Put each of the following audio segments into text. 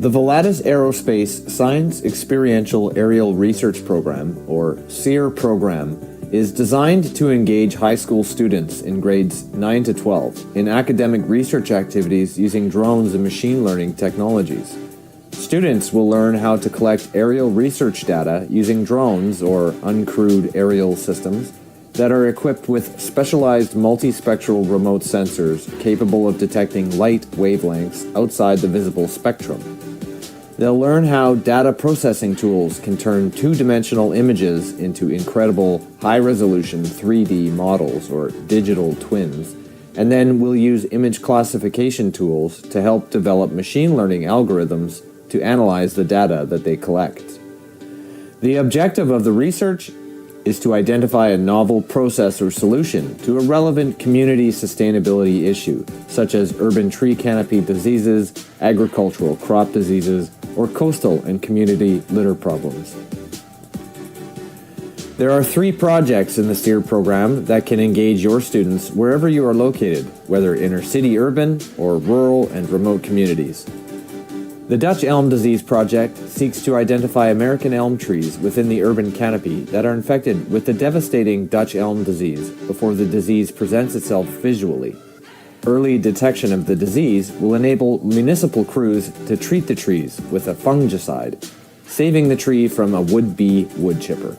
The Volatus Aerospace Science Experiential Aerial Research Program, or SEER program, is designed to engage high school students in grades 9 to 12 in academic research activities using drones and machine learning technologies. Students will learn how to collect aerial research data using drones or uncrewed aerial systems that are equipped with specialized multispectral remote sensors capable of detecting light wavelengths outside the visible spectrum. They'll learn how data processing tools can turn two-dimensional images into incredible high-resolution 3D models or digital twins, and then we'll use image classification tools to help develop machine learning algorithms to analyze the data that they collect. The objective of the research is to identify a novel process or solution to a relevant community sustainability issue, such as urban tree canopy diseases, agricultural crop diseases, or coastal and community litter problems. There are 3 projects in the SEER program that can engage your students wherever you are located, whether inner city urban or rural and remote communities. The Dutch Elm Disease Project seeks to identify American elm trees within the urban canopy that are infected with the devastating Dutch elm disease before the disease presents itself visually. Early detection of the disease will enable municipal crews to treat the trees with a fungicide, saving the tree from a would-be wood chipper.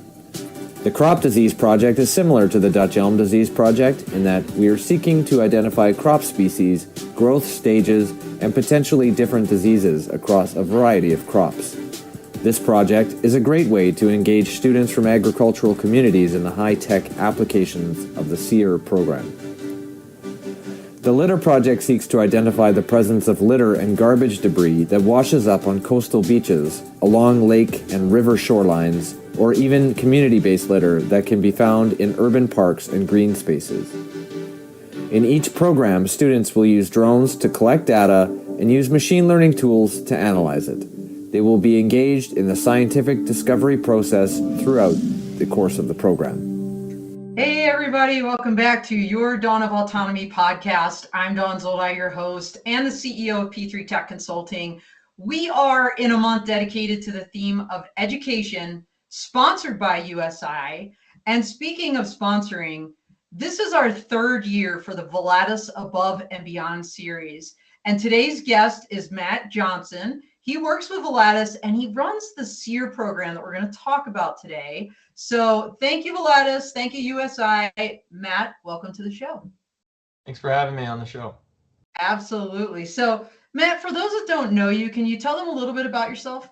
The Crop Disease Project is similar to the Dutch Elm Disease Project in that we are seeking to identify crop species, growth stages, and potentially different diseases across a variety of crops. This project is a great way to engage students from agricultural communities in the high-tech applications of the SEER program. The Litter Project seeks to identify the presence of litter and garbage debris that washes up on coastal beaches, along lake and river shorelines, or even community-based litter that can be found in urban parks and green spaces. In each program, students will use drones to collect data and use machine learning tools to analyze it. They will be engaged in the scientific discovery process throughout the course of the program. Hey everybody, welcome back to your Dawn of Autonomy podcast. I'm Dawn Zoldi, your host and the CEO of P3 Tech Consulting. We are in a month dedicated to the theme of education, sponsored by USI. And speaking of sponsoring, this is our 3rd year for the Volatus Above and Beyond series. And today's guest is Matt Johnson. He works with Volatus and he runs the SEER program that we're going to talk about today. So thank you, Volatus. Thank you, USI. Matt, welcome to the show. Thanks for having me on the show. Absolutely. So Matt, for those that don't know you, can you tell them a little bit about yourself?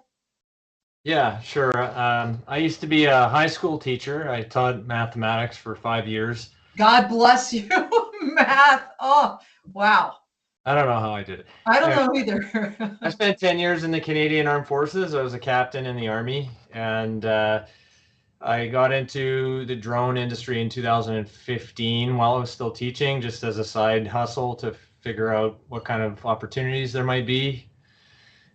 Yeah, sure. I used to be a high school teacher. I taught mathematics for 5 years. God bless you, Math. Oh, wow. I don't know how I did it. I don't know either. I spent 10 years in the Canadian Armed Forces. I was a captain in the Army, and I got into the drone industry in 2015 while I was still teaching, just as a side hustle to figure out what kind of opportunities there might be.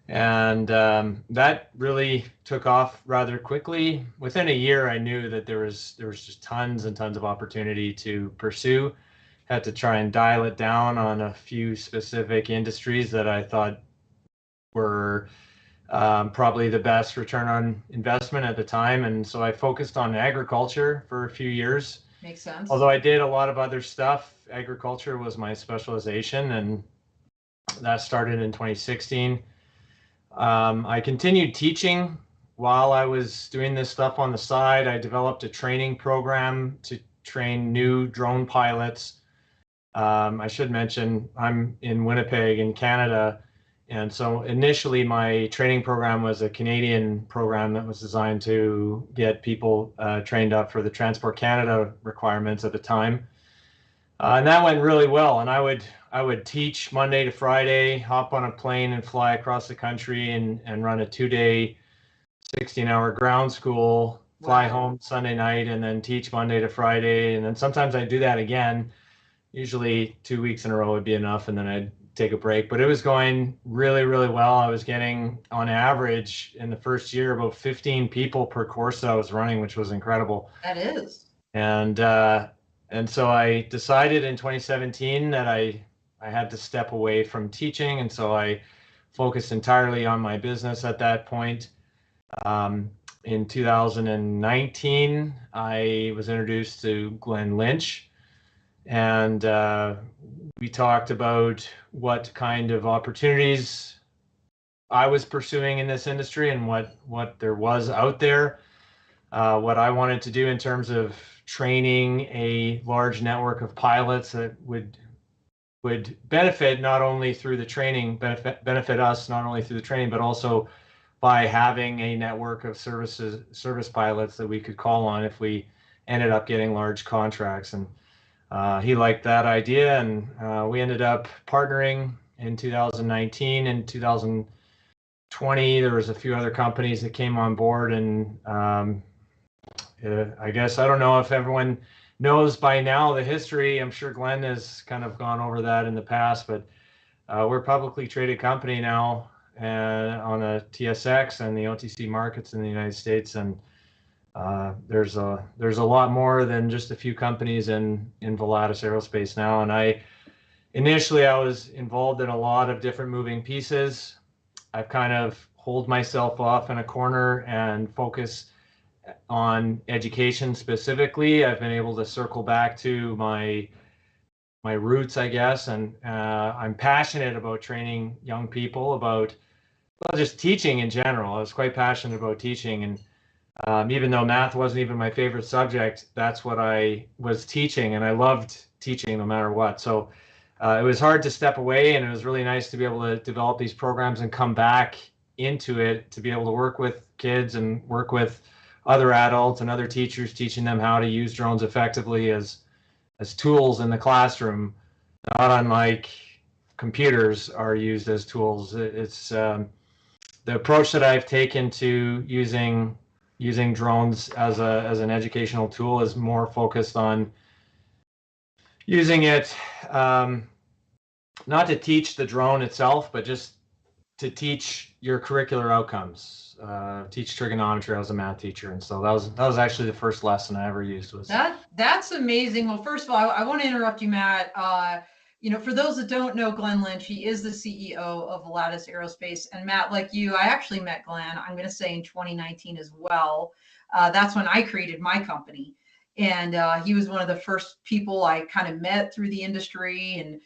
And that really took off rather quickly. Within a year, I knew that there was just tons and tons of opportunity to pursue. Had to try and dial it down on a few specific industries that I thought were probably the best return on investment at the time. And so I focused on agriculture for a few years. Makes sense. Although I did a lot of other stuff, agriculture was my specialization, and that started in 2016. I continued teaching while I was doing this stuff on the side. I developed a training program to train new drone pilots. I should mention I'm in Winnipeg in Canada. And so initially my training program was a Canadian program that was designed to get people trained up for the Transport Canada requirements at the time. And that went really well. And I would teach Monday to Friday, hop on a plane and fly across the country and run a 2-day, 16-hour ground school, fly home Sunday night, and then teach Monday to Friday. And then sometimes I'd do that again. Usually 2 weeks in a row would be enough, and then I'd take a break. But it was going really, really well. I was getting, on average, in the first year, about 15 people per course that I was running, which was incredible. That is. And so I decided in 2017 that I had to step away from teaching, and so I focused entirely on my business at that point. In 2019, I was introduced to Glenn Lynch, and we talked about what kind of opportunities I was pursuing in this industry and what there was out there, what I wanted to do in terms of training a large network of pilots that would benefit not only through the training, benefit us not only through the training, but also by having a network of service pilots that we could call on if we ended up getting large contracts. And he liked that idea, and we ended up partnering in 2019. In 2020, there was a few other companies that came on board, and I guess I don't know if everyone knows by now the history. I'm sure Glenn has kind of gone over that in the past, but we're a publicly traded company now on the TSX and the OTC markets in the United States, and there's a lot more than just a few companies in Volatus Aerospace now. And initially I was involved in a lot of different moving pieces. I've kind of holed myself off in a corner and focus on education specifically. I've been able to circle back to my roots, I guess, and I'm passionate about training young people about, well, just teaching in general. I was quite passionate about teaching, and even though math wasn't even my favorite subject, that's what I was teaching, and I loved teaching no matter what. So it was hard to step away, and it was really nice to be able to develop these programs and come back into it, to be able to work with kids and work with other adults and other teachers, teaching them how to use drones effectively as tools in the classroom, not unlike computers are used as tools. It's the approach that I've taken to using drones as an educational tool is more focused on using it not to teach the drone itself, but just to teach your curricular outcomes. Teach trigonometry. I was a math teacher, and so that was actually the first lesson I ever used. Was that's amazing. Well, first of all, I want to interrupt you, Matt. For those that don't know Glenn Lynch, he is the CEO of Volatus Aerospace. And Matt, like you, I actually met Glenn, I'm going to say in 2019 as well. That's when I created my company. And he was one of the first people I kind of met through the industry. And,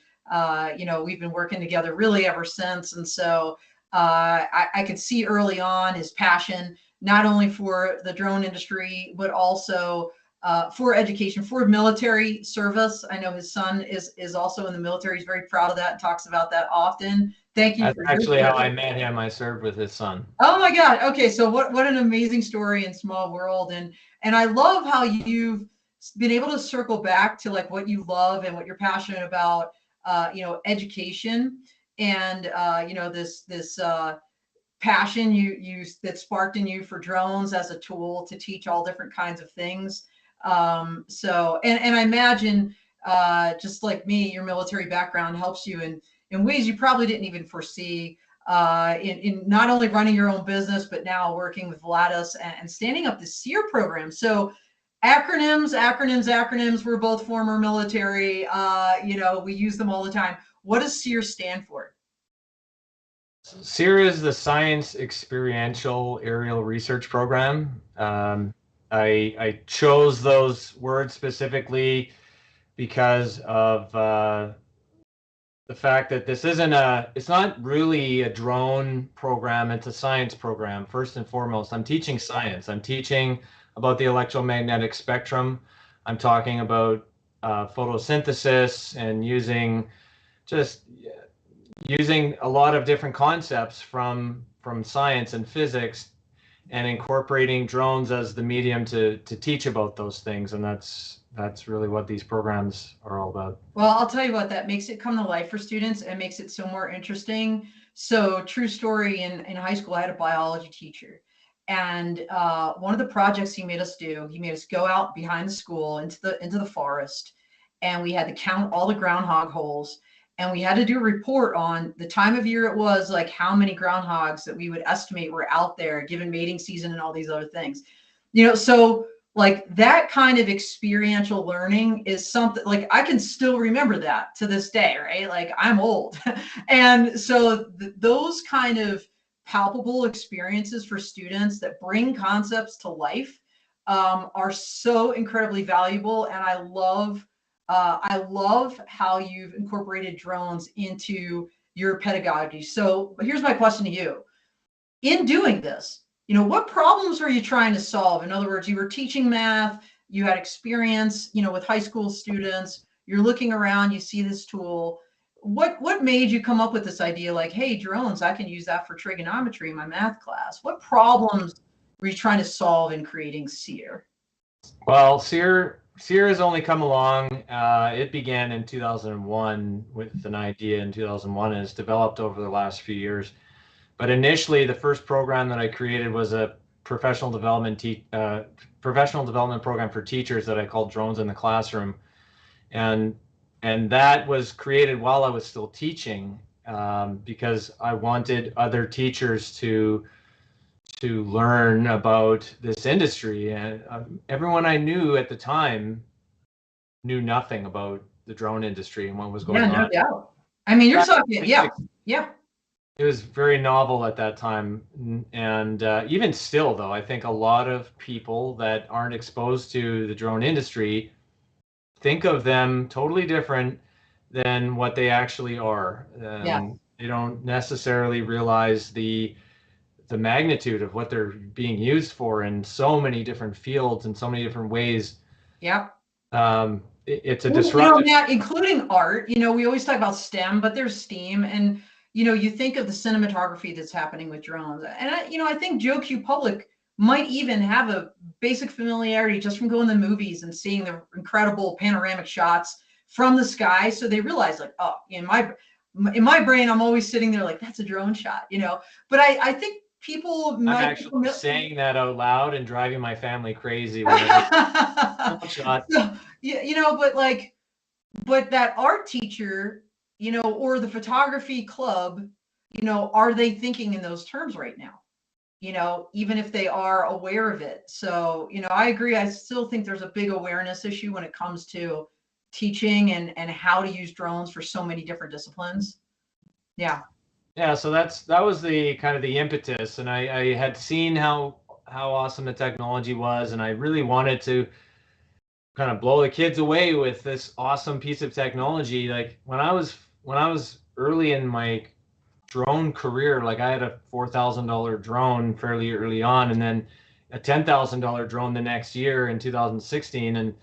we've been working together really ever since. And so I could see early on his passion, not only for the drone industry, but also for education, for military service. I know his son is also in the military. He's very proud of that and talks about that often. Thank you. That's actually how I met him. I served with his son. Oh my God. Okay. So what an amazing story and small world. And I love how you've been able to circle back to like what you love and what you're passionate about, education and, this passion that sparked in you for drones as a tool to teach all different kinds of things. So I imagine, just like me, your military background helps you in ways you probably didn't even foresee, in not only running your own business, but now working with Volatus and standing up the SEER program. So acronyms, we're both former military, we use them all the time. What does SEER stand for? SEER is the Science Experiential Aerial Research Program. I chose those words specifically because of the fact that this it's not really a drone program, it's a science program. First and foremost, I'm teaching science. I'm teaching about the electromagnetic spectrum. I'm talking about photosynthesis and using a lot of different concepts from science and physics and incorporating drones as the medium to teach about those things. And that's really what these programs are all about. Well, I'll tell you what, that makes it come to life for students and makes it so more interesting. So true story, in high school, I had a biology teacher. And one of the projects he made us go out behind the school into the forest. And we had to count all the groundhog holes. And we had to do a report on the time of year it was, like how many groundhogs that we would estimate were out there given mating season and all these other things. So Like that kind of experiential learning is something like I can still remember that to this day, right? Like I'm old. And so those kind of palpable experiences for students that bring concepts to life are so incredibly valuable. And I love how you've incorporated drones into your pedagogy. So here's my question to you. In doing this, what problems were you trying to solve? In other words, you were teaching math, you had experience, with high school students, you're looking around, you see this tool. What made you come up with this idea like, hey, drones, I can use that for trigonometry in my math class? What problems were you trying to solve in creating SEER? Well, SEER has only come along. It began in 2001 with an idea in 2001 and it's developed over the last few years. But initially, the first program that I created was a professional development program for teachers that I called Drones in the Classroom, and that was created while I was still teaching because I wanted other teachers to learn about this industry, and everyone I knew at the time knew nothing about the drone industry and what was going on. Yeah, no doubt. I mean, you're talking, yeah. It was very novel at that time. And even still, though, I think a lot of people that aren't exposed to the drone industry think of them totally different than what they actually are. They don't necessarily realize the magnitude of what they're being used for in so many different fields and so many different ways. Yeah. It's a disruptive. Matt, including art, we always talk about STEM, but there's STEAM, and you think of the cinematography that's happening with drones, and I think Joe Q Public might even have a basic familiarity just from going to the movies and seeing the incredible panoramic shots from the sky. So they realize, like, oh, in my brain, I'm always sitting there like, that's a drone shot, But I think people might. I'm actually saying that out loud and driving my family crazy. Shot. So, but that art teacher, or the photography club, are they thinking in those terms right now? Even if they are aware of it. So, I agree. I still think there's a big awareness issue when it comes to teaching and how to use drones for so many different disciplines. Yeah. Yeah, so that was the kind of the impetus, and I had seen how awesome the technology was, and I really wanted to kind of blow the kids away with this awesome piece of technology. Like when I was early in my drone career, like I had a $4,000 drone fairly early on, and then a $10,000 drone the next year in 2016, and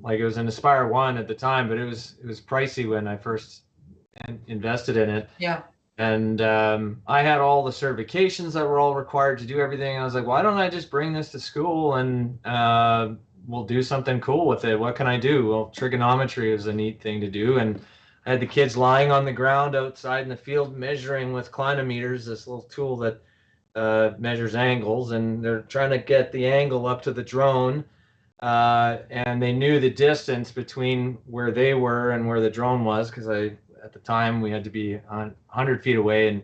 like it was an Aspire 1 at the time, but it was pricey when I first invested in it. Yeah. And I had all the certifications that were all required to do everything. I was like, why don't I just bring this to school and we'll do something cool with it? What can I do? Well, trigonometry is a neat thing to do. And I had the kids lying on the ground outside in the field measuring with clinometers, this little tool that measures angles, and they're trying to get the angle up to the drone. And they knew the distance between where they were and where the drone was, because at the time we had to be 100 feet away, and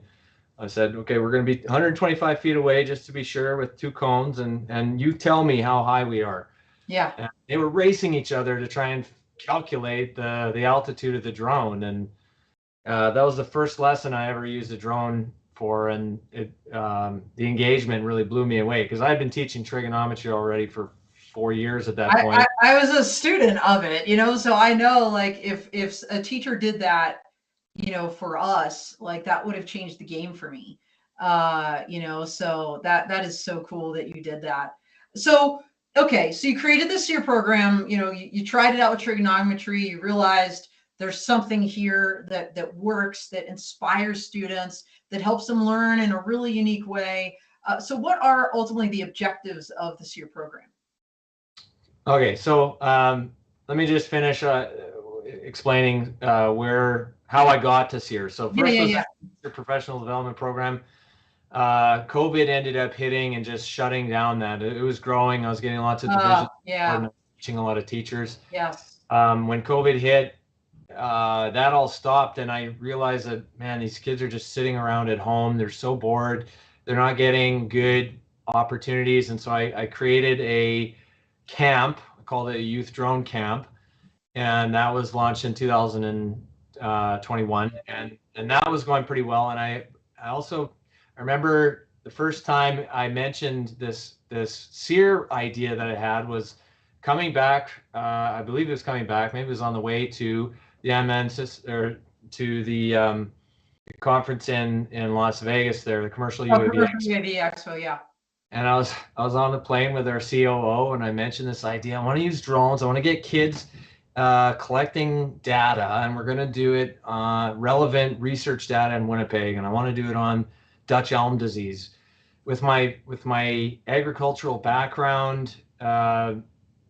I said, okay, we're going to be 125 feet away just to be sure with two cones, and you tell me how high we are. Yeah. And they were racing each other to try and calculate the altitude of the drone, and that was the first lesson I ever used a drone for, and the engagement really blew me away because I had been teaching trigonometry already for 4 years at that point. I was a student of it, so I know, like, if a teacher did that, for us, like that would have changed the game for me. So that is so cool that you did that. So, okay, so you created this SEER program, you tried it out with trigonometry, you realized there's something here that works, that inspires students, that helps them learn in a really unique way. So what are ultimately the objectives of the SEER program? Okay, so let me just finish explaining how I got to SEER. So first was the professional development program. COVID ended up hitting and just shutting down that. It was growing. I was getting lots of divisions, teaching a lot of teachers. Yes. When COVID hit, that all stopped, and I realized that, man, these kids are just sitting around at home. They're so bored. They're not getting good opportunities. And so I created a camp, I called it a youth drone camp. And that was launched in 2021. And that was going pretty well. And I remember the first time I mentioned this SEER idea that I had was coming back. I believe it was coming back. Maybe it was on the way to the MN or to the conference in Las Vegas there, the commercial UAV Commercial UAV Expo, yeah. And I was on the plane with our COO, and I mentioned this idea. I want to use drones. I want to get kids collecting data, and we're going to do it relevant research data in Winnipeg, and I want to do it on Dutch elm disease. With my agricultural background,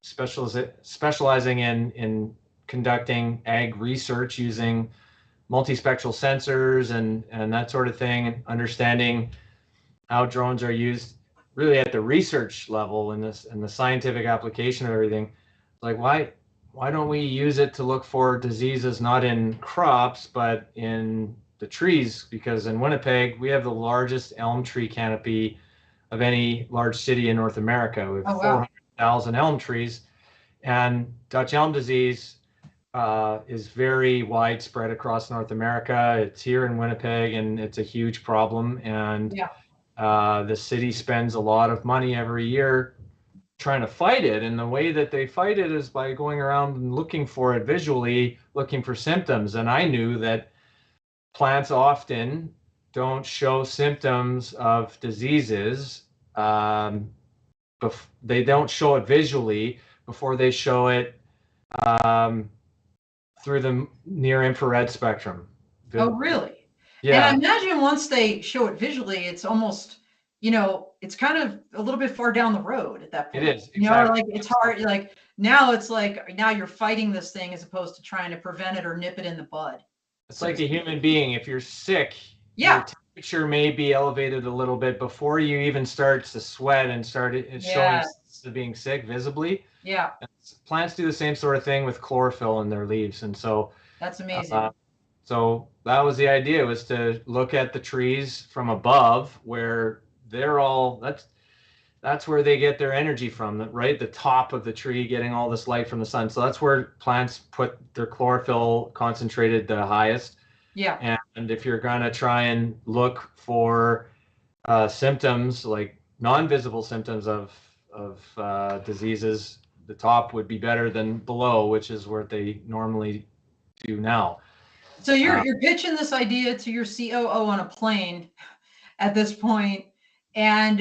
specializing in conducting ag research using multispectral sensors and that sort of thing, and understanding how drones are used really at the research level in the scientific application of everything. Like, why don't we use it to look for diseases not in crops but in the trees? Because in Winnipeg we have the largest elm tree canopy of any large city in North America. We have 400,000 elm trees, and Dutch elm disease is very widespread across North America. It's here in Winnipeg, and it's a huge problem. And the city spends a lot of money every year trying to fight it. And the way that they fight it is by going around and looking for it visually, looking for symptoms. And I knew that plants often don't show symptoms of diseases. They don't show it visually before they show it through the near infrared spectrum. Oh, really? Yeah. And I imagine once they show it visually, it's almost, it's kind of a little bit far down the road at that point. It is. Exactly. Like it's hard. Like now now you're fighting this thing as opposed to trying to prevent it or nip it in the bud. It's like a human being. If you're sick, your temperature may be elevated a little bit before you even start to sweat and start showing being sick visibly. Yeah. Plants do the same sort of thing with chlorophyll in their leaves. And so that's amazing. So that was the idea, was to look at the trees from above, where they're all, that's where they get their energy from, right? The top of the tree getting all this light from the sun. So that's where plants put their chlorophyll concentrated the highest. Yeah. And if you're going to try and look for symptoms, like non-visible symptoms of diseases, the top would be better than below, which is where they normally do now. So you're pitching this idea to your COO on a plane at this point, and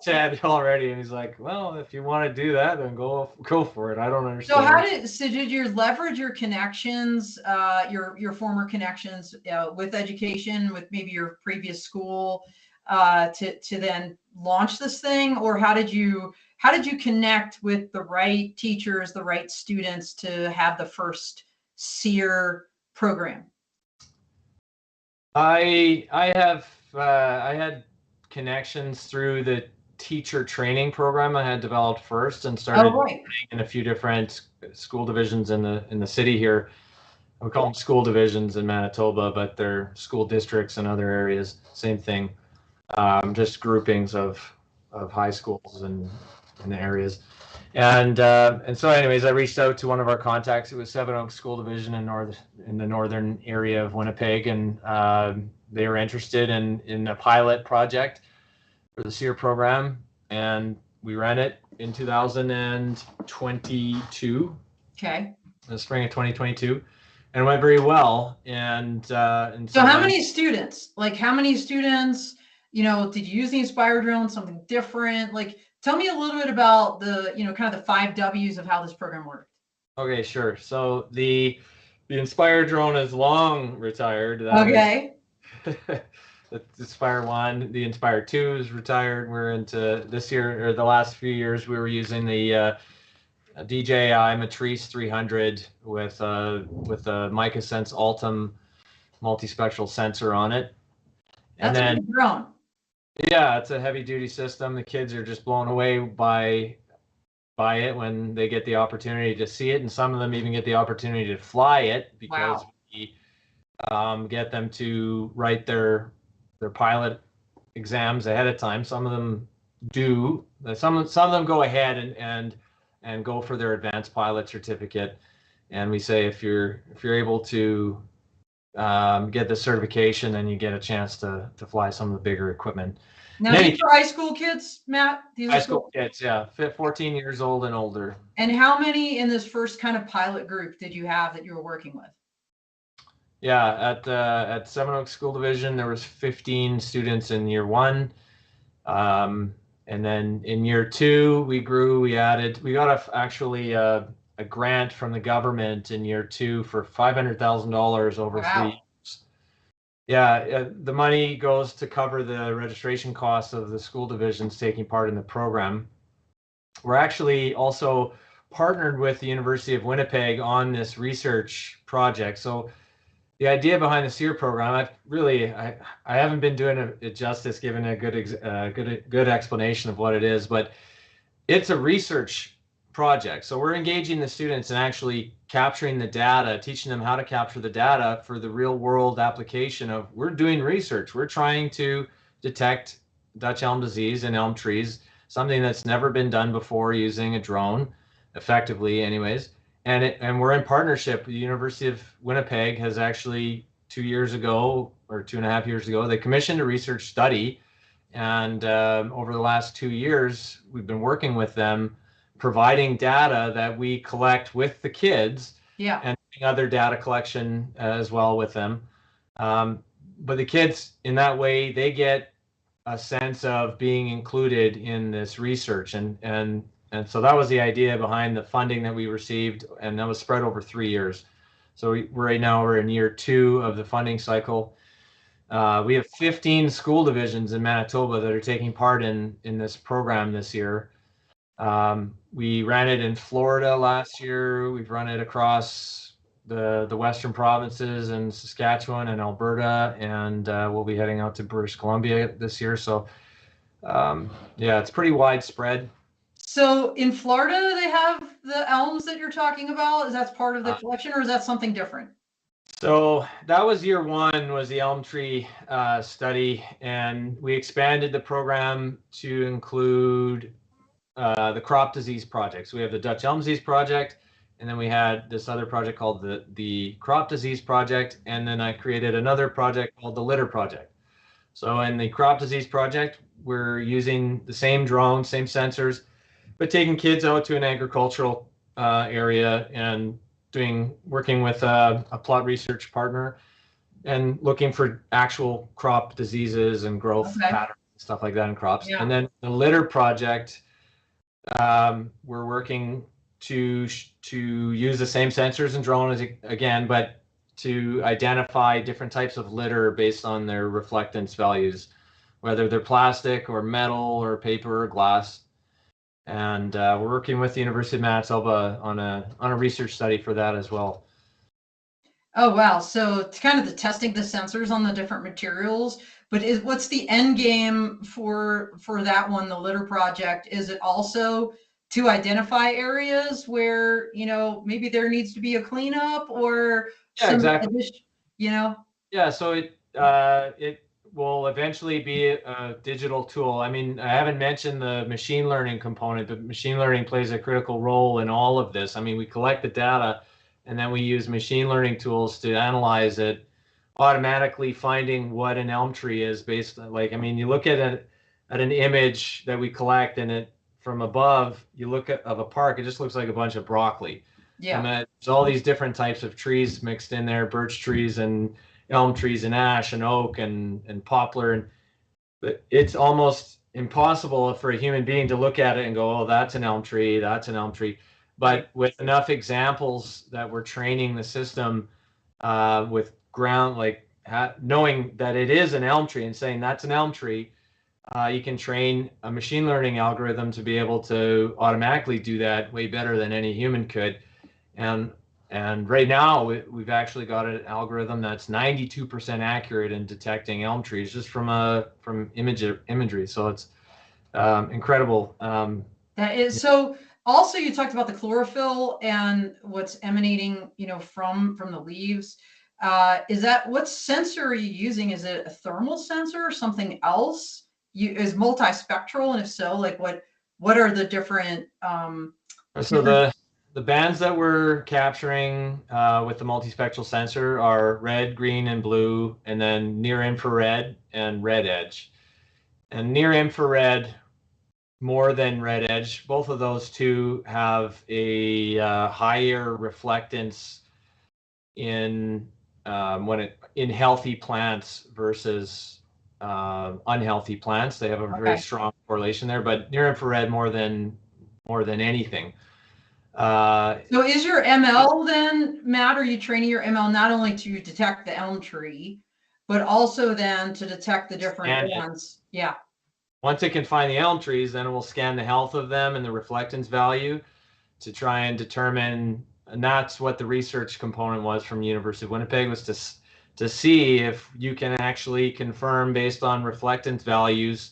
said already, and he's like, "Well, if you want to do that, then go for it." I don't understand. So did you leverage your connections, your former connections with education, with maybe your previous school, to then launch this thing, or how did you connect with the right teachers, the right students to have the first SEER program? I had connections through the teacher training program I had developed first, and started in a few different school divisions in the city here. We call them school divisions in Manitoba, but they're school districts in other areas. Same thing, just groupings of high schools in the areas. And so anyways, I reached out to one of our contacts. It was Seven Oaks School Division in the northern area of Winnipeg, and they were interested in a pilot project for the SEER program, and we ran it in 2022. Okay. The spring of 2022, and it went very well. And so how many students? Like, how many students? Did you use the Inspire drone? Something different? Like, tell me a little bit about the, kind of the 5 W's of how this program worked. Okay, sure. So the Inspire drone is long retired. Okay. The Inspire 1, the Inspire 2 is retired. We're into this year, or the last few years, we were using the DJI Matrice 300 with a MicaSense Ultim multispectral sensor on it. And that's a big drone. Yeah, it's a heavy duty system. The kids are just blown away by it when they get the opportunity to see it, and some of them even get the opportunity to fly it, because we get them to write their pilot exams ahead of time. Some of them do. Some of them go ahead and go for their advanced pilot certificate, and we say if you're able to get the certification, then you get a chance to fly some of the bigger equipment. Now, these are high school kids, Matt? These High are school kids, yeah, 14 years old and older. And how many in this first kind of pilot group did you have that you were working with? Yeah, at Seven Oaks School Division, there was 15 students in year one. And then in year two, we grew, we got actually a grant from the government in year two for $500,000 over 3 years. Yeah, the money goes to cover the registration costs of the school divisions taking part in the program. We're actually also partnered with the University of Winnipeg on this research project. So the idea behind the SEER program, I haven't been doing it justice, given a good explanation of what it is, but it's a research project. So we're engaging the students and actually capturing the data, teaching them how to capture the data for the real world application of, we're doing research. We're trying to detect Dutch elm disease in elm trees, something that's never been done before using a drone, effectively anyways. And we're in partnership. The University of Winnipeg has actually 2 years ago or 2.5 years ago, they commissioned a research study. And over the last 2 years, we've been working with them, providing data that we collect with the kids, and doing other data collection as well with them. But the kids, in that way, they get a sense of being included in this research. And so that was the idea behind the funding that we received, and that was spread over 3 years. So right now we're in year two of the funding cycle. We have 15 school divisions in Manitoba that are taking part in this program this year. We ran it in Florida last year. We've run it across the western provinces and Saskatchewan and Alberta, and we'll be heading out to British Columbia this year. So yeah, it's pretty widespread. So in Florida, they have the elms that you're talking about. Is that part of the collection, or is that something different? So that was year one, was the elm tree study, and we expanded the program to include the crop disease project. So we have the Dutch elm disease project, and then we had this other project called the crop disease project, and then I created another project called the litter project. So in the crop disease project, we're using the same drones, same sensors, but taking kids out to an agricultural area and working with a plot research partner and looking for actual crop diseases and growth patterns and stuff like that in crops. And then the litter project, we're working to use the same sensors and drones again, but to identify different types of litter based on their reflectance values, whether they're plastic or metal or paper or glass. And we're working with the University of Manitoba on a research study for that as well. Oh, wow. So it's kind of the testing the sensors on the different materials, but what's the end game for that one, the litter project? Is it also to identify areas where, maybe there needs to be a cleanup or exactly. Yeah, so it will eventually be a digital tool. I mean, I haven't mentioned the machine learning component, but machine learning plays a critical role in all of this. I mean, we collect the data and then we use machine learning tools to analyze it, automatically finding what an elm tree is based on, you look at an image that we collect, and it from above, you look at a park, it just looks like a bunch of broccoli. Yeah. And there's all these different types of trees mixed in there, birch trees and elm trees and ash and oak and poplar, but it's almost impossible for a human being to look at it and go, oh, that's an elm tree, that's an elm tree. But with enough examples that we're training the system with ground, knowing that it is an elm tree and saying that's an elm tree, you can train a machine learning algorithm to be able to automatically do that way better than any human could. And right now, we've actually got an algorithm that's 92% accurate in detecting elm trees just from imagery. So it's incredible. That is so. Also, you talked about the chlorophyll and what's emanating, from the leaves. What sensor are you using? Is it a thermal sensor or something else is multispectral, and if so, like what are the different So the bands that we're capturing with the multispectral sensor are red, green, and blue, and then near infrared and red edge. And near infrared more than red edge. Both of those two have a higher reflectance in in healthy plants versus unhealthy plants. They have a very strong correlation there, but near infrared more than anything. So is your ML then, Matt, are you training your ML not only to detect the elm tree, but also then to detect the different ones? Yeah. Once it can find the elm trees, then it will scan the health of them and the reflectance value to try and determine, and that's what the research component was from University of Winnipeg, was to see if you can actually confirm based on reflectance values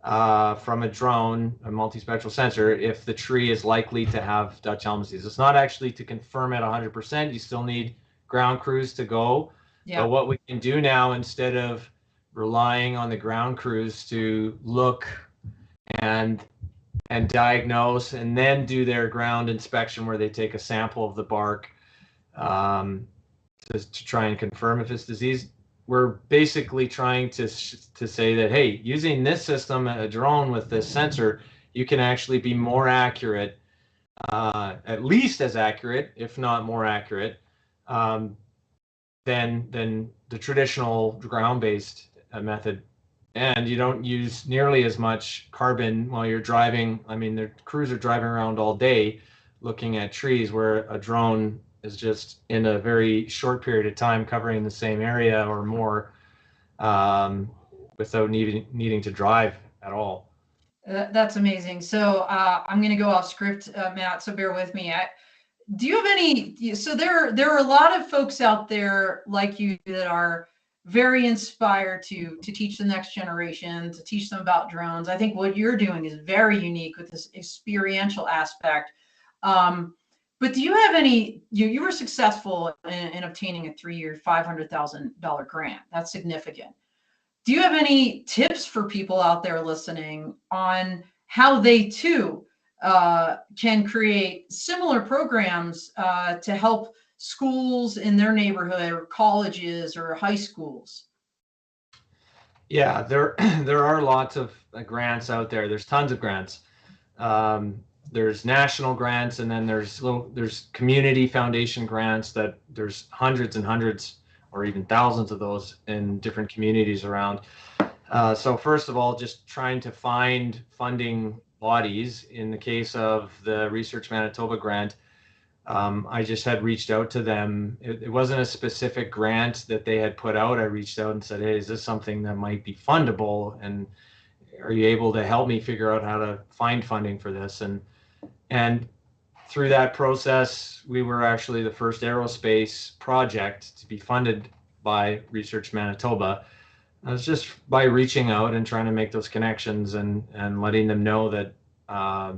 from a drone, a multispectral sensor, if the tree is likely to have Dutch elm disease. It's not actually to confirm it 100%. You still need ground crews to go. Yeah. But what we can do now, instead of relying on the ground crews to look and diagnose and then do their ground inspection where they take a sample of the bark to try and confirm if it's disease, we're basically trying to say that, hey, using this system, a drone with this sensor, you can actually be more accurate, at least as accurate, if not more accurate, than the traditional ground-based method. And you don't use nearly as much carbon while you're driving. I mean, the crews are driving around all day looking at trees, where a drone is just in a very short period of time covering the same area or more without needing to drive at all. That's amazing. So I'm going to go off script, Matt, so bear with me. Do you have any, so there are a lot of folks out there like you that are very inspired to teach the next generation, to teach them about drones. I think what you're doing is very unique with this experiential aspect. But do you have any, you were successful in obtaining a 3-year, $500,000 grant. That's significant. Do you have any tips for people out there listening on how they too can create similar programs to help schools in their neighborhood or colleges or high schools? Yeah, there are lots of grants out there. There's tons of grants. There's national grants, and then there's community foundation grants that there's hundreds and hundreds or even thousands of those in different communities around. So first of all, just trying to find funding bodies. In the case of the Research Manitoba grant, I just had reached out to them. It wasn't a specific grant that they had put out. I reached out and said, hey, is this something that might be fundable? And are you able to help me figure out how to find funding for this? And through that process, we were actually the first aerospace project to be funded by Research Manitoba. It was just by reaching out and trying to make those connections and letting them know that, I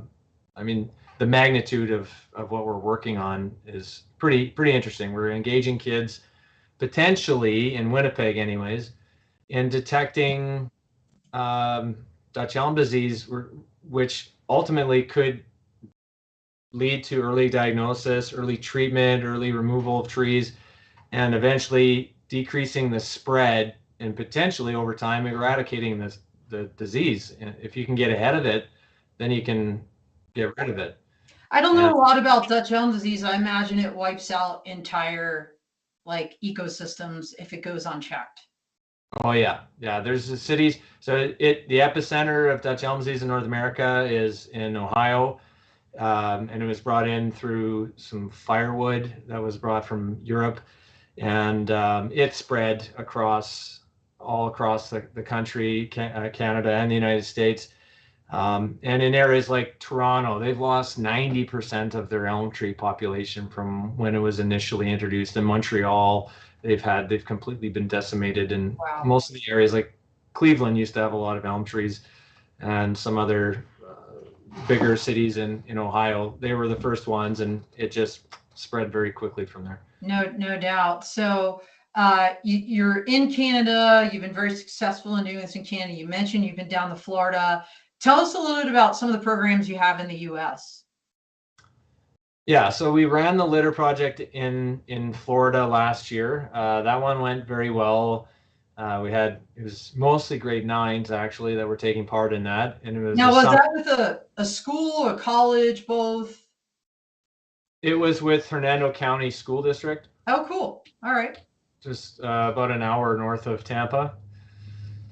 mean, the magnitude of what we're working on is pretty interesting. We're engaging kids, potentially in Winnipeg anyways, in detecting Dutch elm disease, which ultimately could lead to early diagnosis, early treatment, early removal of trees, and eventually decreasing the spread and potentially over time eradicating the disease. And if you can get ahead of it, then you can get rid of it. I don't know a lot about Dutch elm disease. I imagine it wipes out entire like ecosystems if it goes unchecked. Oh yeah. There's the cities. So the epicenter of Dutch elm disease in North America is in Ohio. And it was brought in through some firewood that was brought from Europe, and it spread all across the country, Canada and the United States. And in areas like Toronto, they've lost 90% of their elm tree population from when it was initially introduced. In Montreal, they've completely been decimated. And wow. Most of the areas like Cleveland used to have a lot of elm trees, and some other bigger cities in Ohio, they were the first ones, and it just spread very quickly from there. No doubt. So You're in Canada. You've been very successful in doing this in Canada. You mentioned you've been down to Florida. Tell us a little bit about some of the programs you have in the U.S. Yeah, so we ran the litter project in Florida last year. That one went very well. It was mostly grade 9s actually that were taking part in that, and it was Now, was that with a school, a college, both? It was with Hernando County School District. Oh, cool. All right. Just about an hour north of Tampa.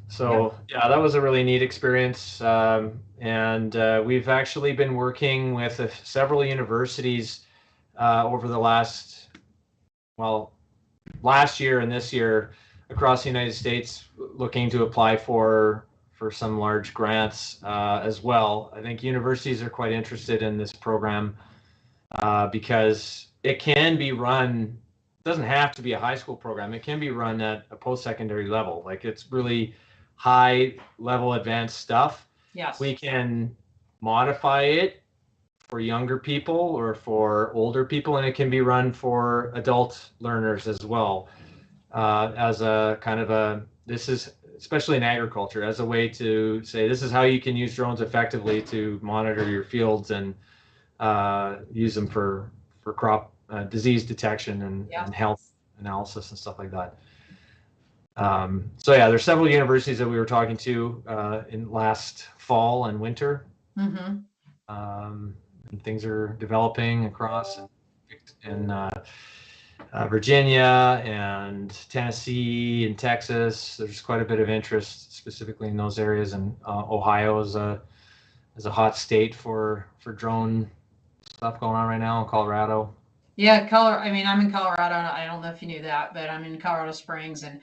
So yeah, that was a really neat experience. And we've actually been working with several universities over the last year and this year across the United States, looking to apply for some large grants as well. I think universities are quite interested in this program because it can be run. It doesn't have to be a high school program. It can be run at a post-secondary level. Like, it's really high level advanced stuff. Yes. We can modify it for younger people or for older people, and it can be run for adult learners as well, as a kind of this is especially in agriculture, as a way to say this is how you can use drones effectively to monitor your fields and use them for crop disease detection and health analysis and stuff like that. So yeah, there's several universities that we were talking to in last fall and winter. Mm-hmm. And things are developing across in Virginia and Tennessee and Texas. There's quite a bit of interest specifically in those areas, and Ohio is a hot state for drone stuff going on right now, in Colorado. Yeah, I mean, I'm in Colorado. I don't know if you knew that, but I'm in Colorado Springs, and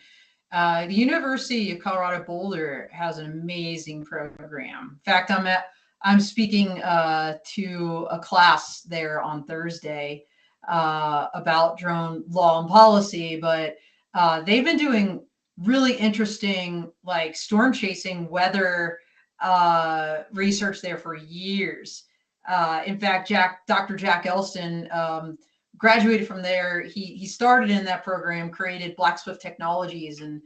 the University of Colorado Boulder has an amazing program. In fact, I'm speaking to a class there on Thursday about drone law and policy, but they've been doing really interesting, like, storm chasing weather research there for years. In fact, Dr. Jack Elston graduated from there. He started in that program, created Black Swift Technologies, and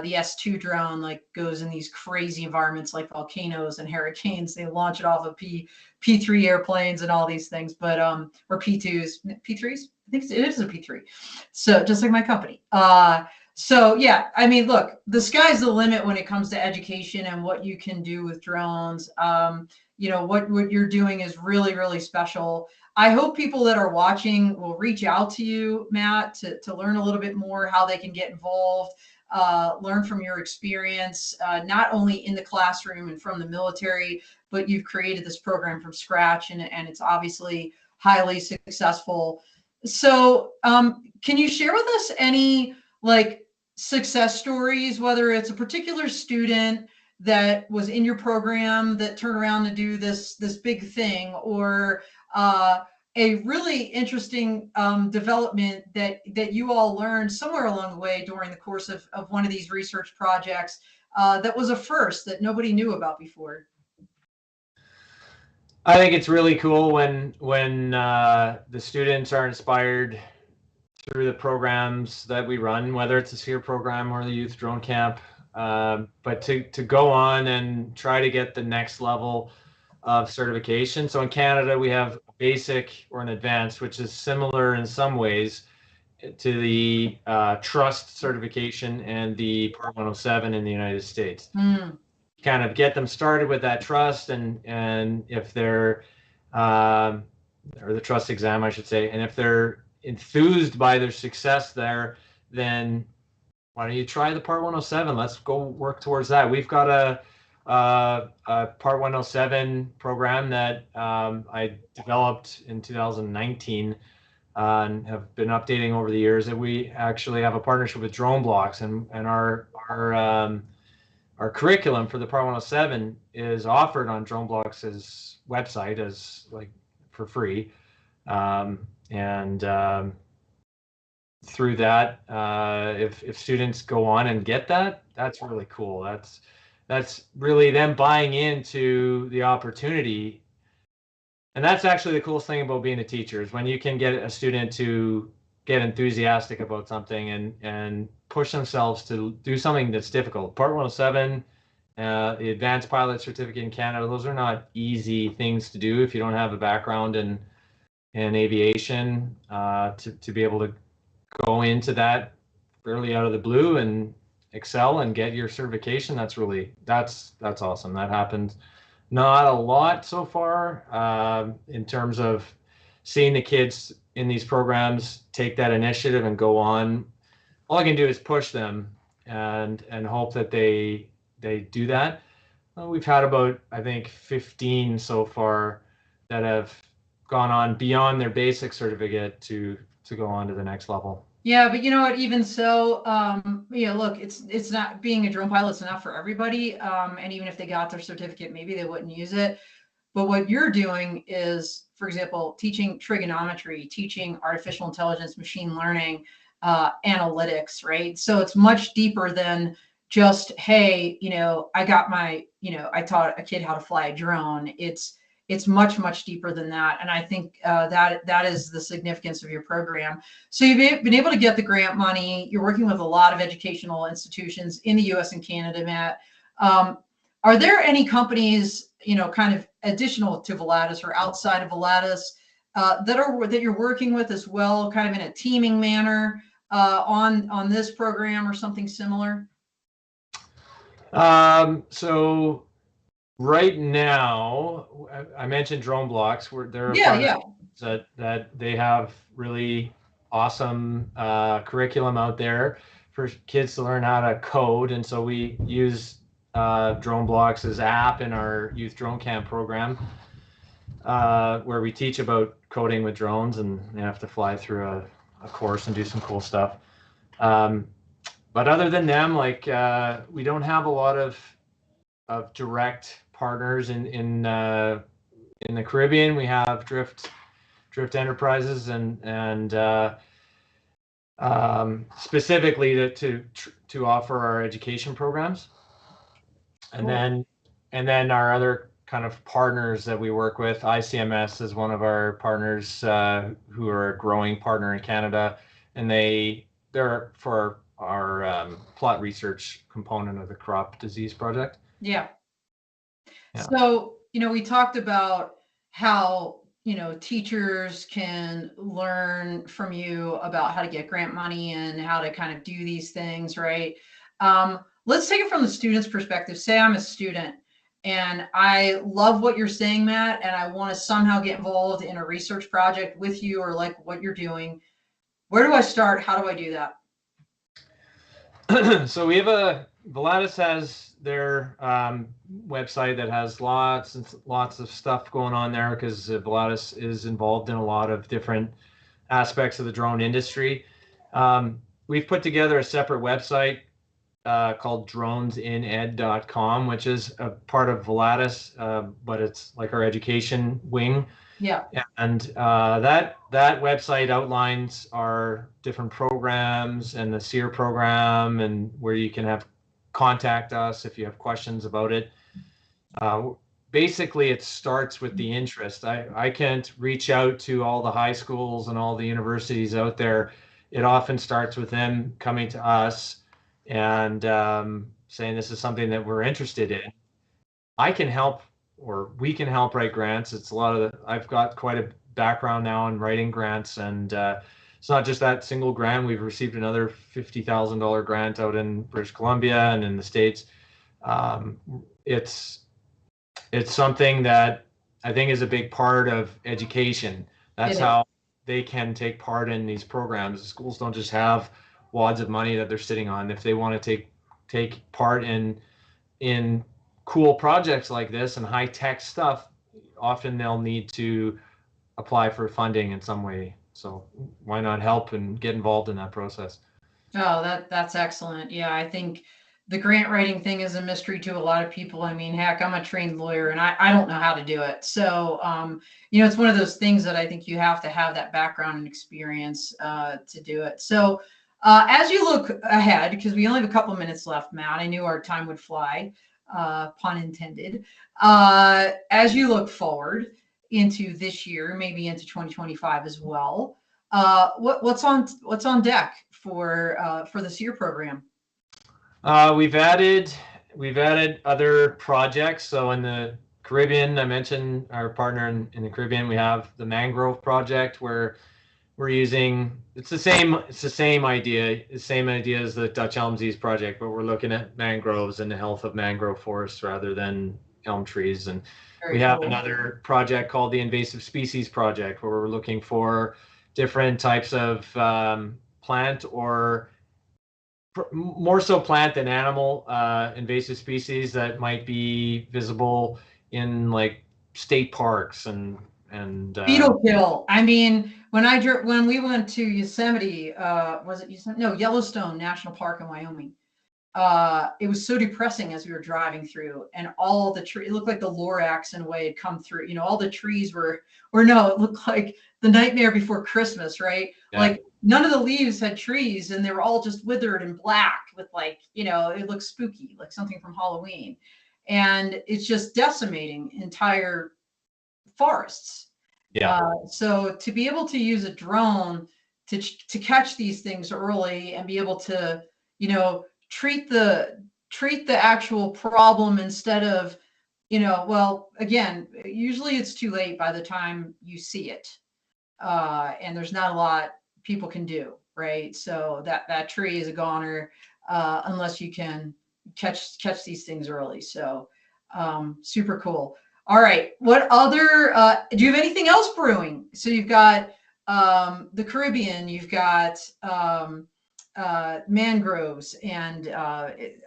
the S2 drone like goes in these crazy environments like volcanoes and hurricanes. They launch it off of P3 airplanes and all these things, but or P2s, P3s. I think it is a P3. So just like my company. So yeah, I mean, look, the sky's the limit when it comes to education and what you can do with drones. What you're doing is really, really special. I hope people that are watching will reach out to you, Matt, to learn a little bit more how they can get involved, learn from your experience, not only in the classroom and from the military, but you've created this program from scratch, and it's obviously highly successful. So can you share with us any like success stories, whether it's a particular student that was in your program that turned around to do this big thing, or a really interesting development that you all learned somewhere along the way during the course of one of these research projects that was a first that nobody knew about before? I think it's really cool when the students are inspired through the programs that we run, whether it's the SEER program or the Youth Drone Camp, but to go on and try to get the next level of certification. So in Canada, we have a basic or an advanced, which is similar in some ways to the trust certification and the Part 107 in the United States. Kind of get them started with that trust, and if they're or the trust exam, I should say, and if they're enthused by their success there, then why don't you try the Part 107? Let's go work towards that. We've got a Part 107 program that I developed in 2019 and have been updating over the years. That we actually have a partnership with Drone Blocks, and our curriculum for the Part 107 is offered on Drone Blocks' website as like for free. Through that, if students go on and get that, that's really cool. That's really them buying into the opportunity. And that's actually the coolest thing about being a teacher, is when you can get a student to get enthusiastic about something and push themselves to do something that's difficult. Part 107, the advanced pilot certificate in Canada, those are not easy things to do if you don't have a background in aviation, to be able to go into that fairly out of the blue and excel and get your certification. That's awesome. That happened not a lot so far, in terms of seeing the kids in these programs take that initiative and go on. All I can do is push them and hope that they do that. We've had about, I think, 15 so far that have gone on beyond their basic certificate to go on to the next level. Yeah, but you know what? Even so, look, it's not, being a drone pilot's not for everybody. And even if they got their certificate, maybe they wouldn't use it. But what you're doing is, for example, teaching trigonometry, teaching artificial intelligence, machine learning, analytics, right? So it's much deeper than just, hey, I got my, I taught a kid how to fly a drone. It's much, much deeper than that. And I think that is the significance of your program. So you've been able to get the grant money. You're working with a lot of educational institutions in the US and Canada, Matt. Are there any companies, kind of additional to Volatus or outside of Volatus, that you're working with as well, kind of in a teaming manner, on this program or something similar? So right now, I mentioned Drone Blocks. They're that they have really awesome curriculum out there for kids to learn how to code, and so we use Drone Blocks' app in our youth drone camp program, where we teach about coding with drones, and you have to fly through a course and do some cool stuff. But other than them, we don't have a lot of direct partners in the Caribbean. We have Drift Enterprises and specifically to offer our education programs, and Cool. then our other kind of partners that we work with. ICMS is one of our partners, who are a growing partner in Canada, and they're for our plot research component of the crop disease project. Yeah. Yeah. So, we talked about how, teachers can learn from you about how to get grant money and how to kind of do these things, right? Let's take it from the student's perspective. Say I'm a student and I love what you're saying, Matt, and I want to somehow get involved in a research project with you or like what you're doing. Where do I start? How do I do that? So Volatus has their website that has lots and lots of stuff going on there, because Volatus is involved in a lot of different aspects of the drone industry. We've put together a separate website called dronesined.com, which is a part of Volatus, but it's like our education wing. Yeah. And that website outlines our different programs and the SEER program, and where you can contact us if you have questions about it. Basically, it starts with the interest. I can't reach out to all the high schools and all the universities out there. It often starts with them coming to us and saying this is something that we're interested in. I can help, or we can help write grants. It's I've got quite a background now in writing grants, and it's not just that single grant. We've received another $50,000 grant out in British Columbia and in the States. It's something that I think is a big part of education. That's how they can take part in these programs. The schools don't just have wads of money that they're sitting on. If they want to take part in cool projects like this and high tech stuff, often they'll need to apply for funding in some way. So why not help and get involved in that process? Oh, that's excellent. Yeah, I think the grant writing thing is a mystery to a lot of people. I mean, heck, I'm a trained lawyer and I don't know how to do it. So, it's one of those things that I think you have to have that background and experience to do it. So, as you look ahead, because we only have a couple minutes left, Matt, I knew our time would fly, pun intended. As you look forward into this year, maybe into 2025 as well, What's on deck for the SEER program? We've added other projects. So in the Caribbean, I mentioned our partner in the Caribbean. We have the mangrove project where we're using, it's the same idea, the same idea as the Dutch elm disease project, but we're looking at mangroves and the health of mangrove forests rather than elm trees. And Very we have cool. another project called the invasive species project, where we're looking for different types of plant, or more so plant than animal, invasive species that might be visible in like state parks and Beetle kill. I mean, when we went to Yosemite, was it Yosemite? No, Yellowstone National Park in Wyoming. It was so depressing as we were driving through, and all the tree, it looked like the Lorax in a way had come through. You know, all the trees were, or no, it looked like the Nightmare Before Christmas, right? Yeah. Like none of the leaves had trees, and they were all just withered and black with, like, you know, it looked spooky, like something from Halloween. And it's just decimating entire forests. Yeah. So to be able to use a drone to catch these things early and be able to, you know, treat the actual problem instead of, you know, well, again, usually it's too late by the time you see it, and there's not a lot people can do, right? So that tree is a goner, unless you can catch these things early. So super cool. All right. What other, do you have anything else brewing? So you've got the Caribbean, you've got mangroves, and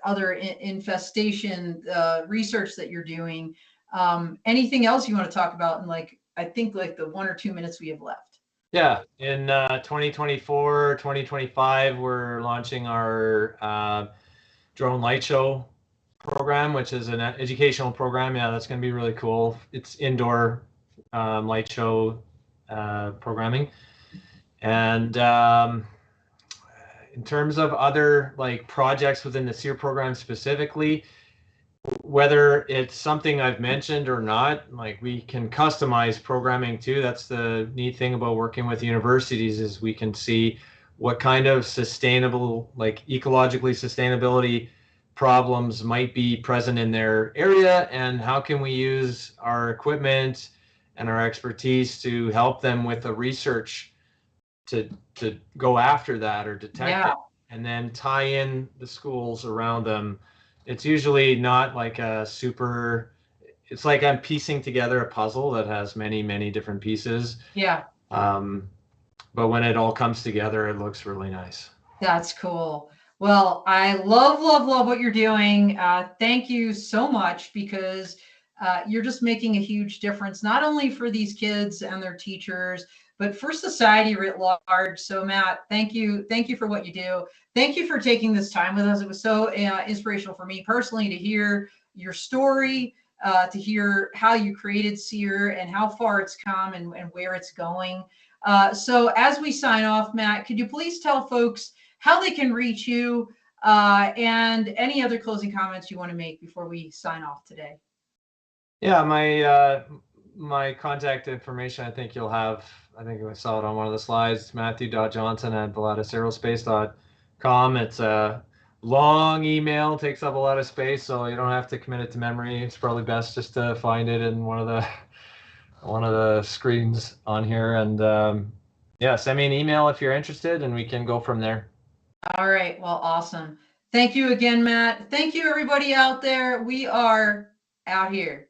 other infestation research that you're doing. Anything else you want to talk about in, like, I think like the 1 or 2 minutes we have left? Yeah. In 2024, 2025, we're launching our drone light show program, which is an educational program. Yeah, that's going to be really cool. It's indoor light show programming. And in terms of other like projects within the SEER program specifically, whether it's something I've mentioned or not, like we can customize programming too. That's the neat thing about working with universities, is we can see what kind of sustainable, like ecologically sustainability problems might be present in their area, and how can we use our equipment and our expertise to help them with the research to go after that or detect it, and then tie in the schools around them. It's usually not like a super, it's like I'm piecing together a puzzle that has many different pieces. Yeah. But when it all comes together, it looks really nice. That's cool. Well, I love what you're doing. Thank you so much, because you're just making a huge difference, not only for these kids and their teachers, but for society writ large. So Matt, thank you for what you do. Thank you for taking this time with us. It was so inspirational for me personally to hear your story, to hear how you created SEER and how far it's come and where it's going. So as we sign off, Matt, could you please tell folks how they can reach you, and any other closing comments you want to make before we sign off today? Yeah, my contact information, I think you'll have, I think I saw it on one of the slides, matthew.johnson@volatusaerospace.com. It's a long email, takes up a lot of space, so you don't have to commit it to memory. It's probably best just to find it in one of the screens on here. And yeah, send me an email if you're interested, and we can go from there. All right. Well, awesome. Thank you again, Matt. Thank you, everybody out there. We are out here.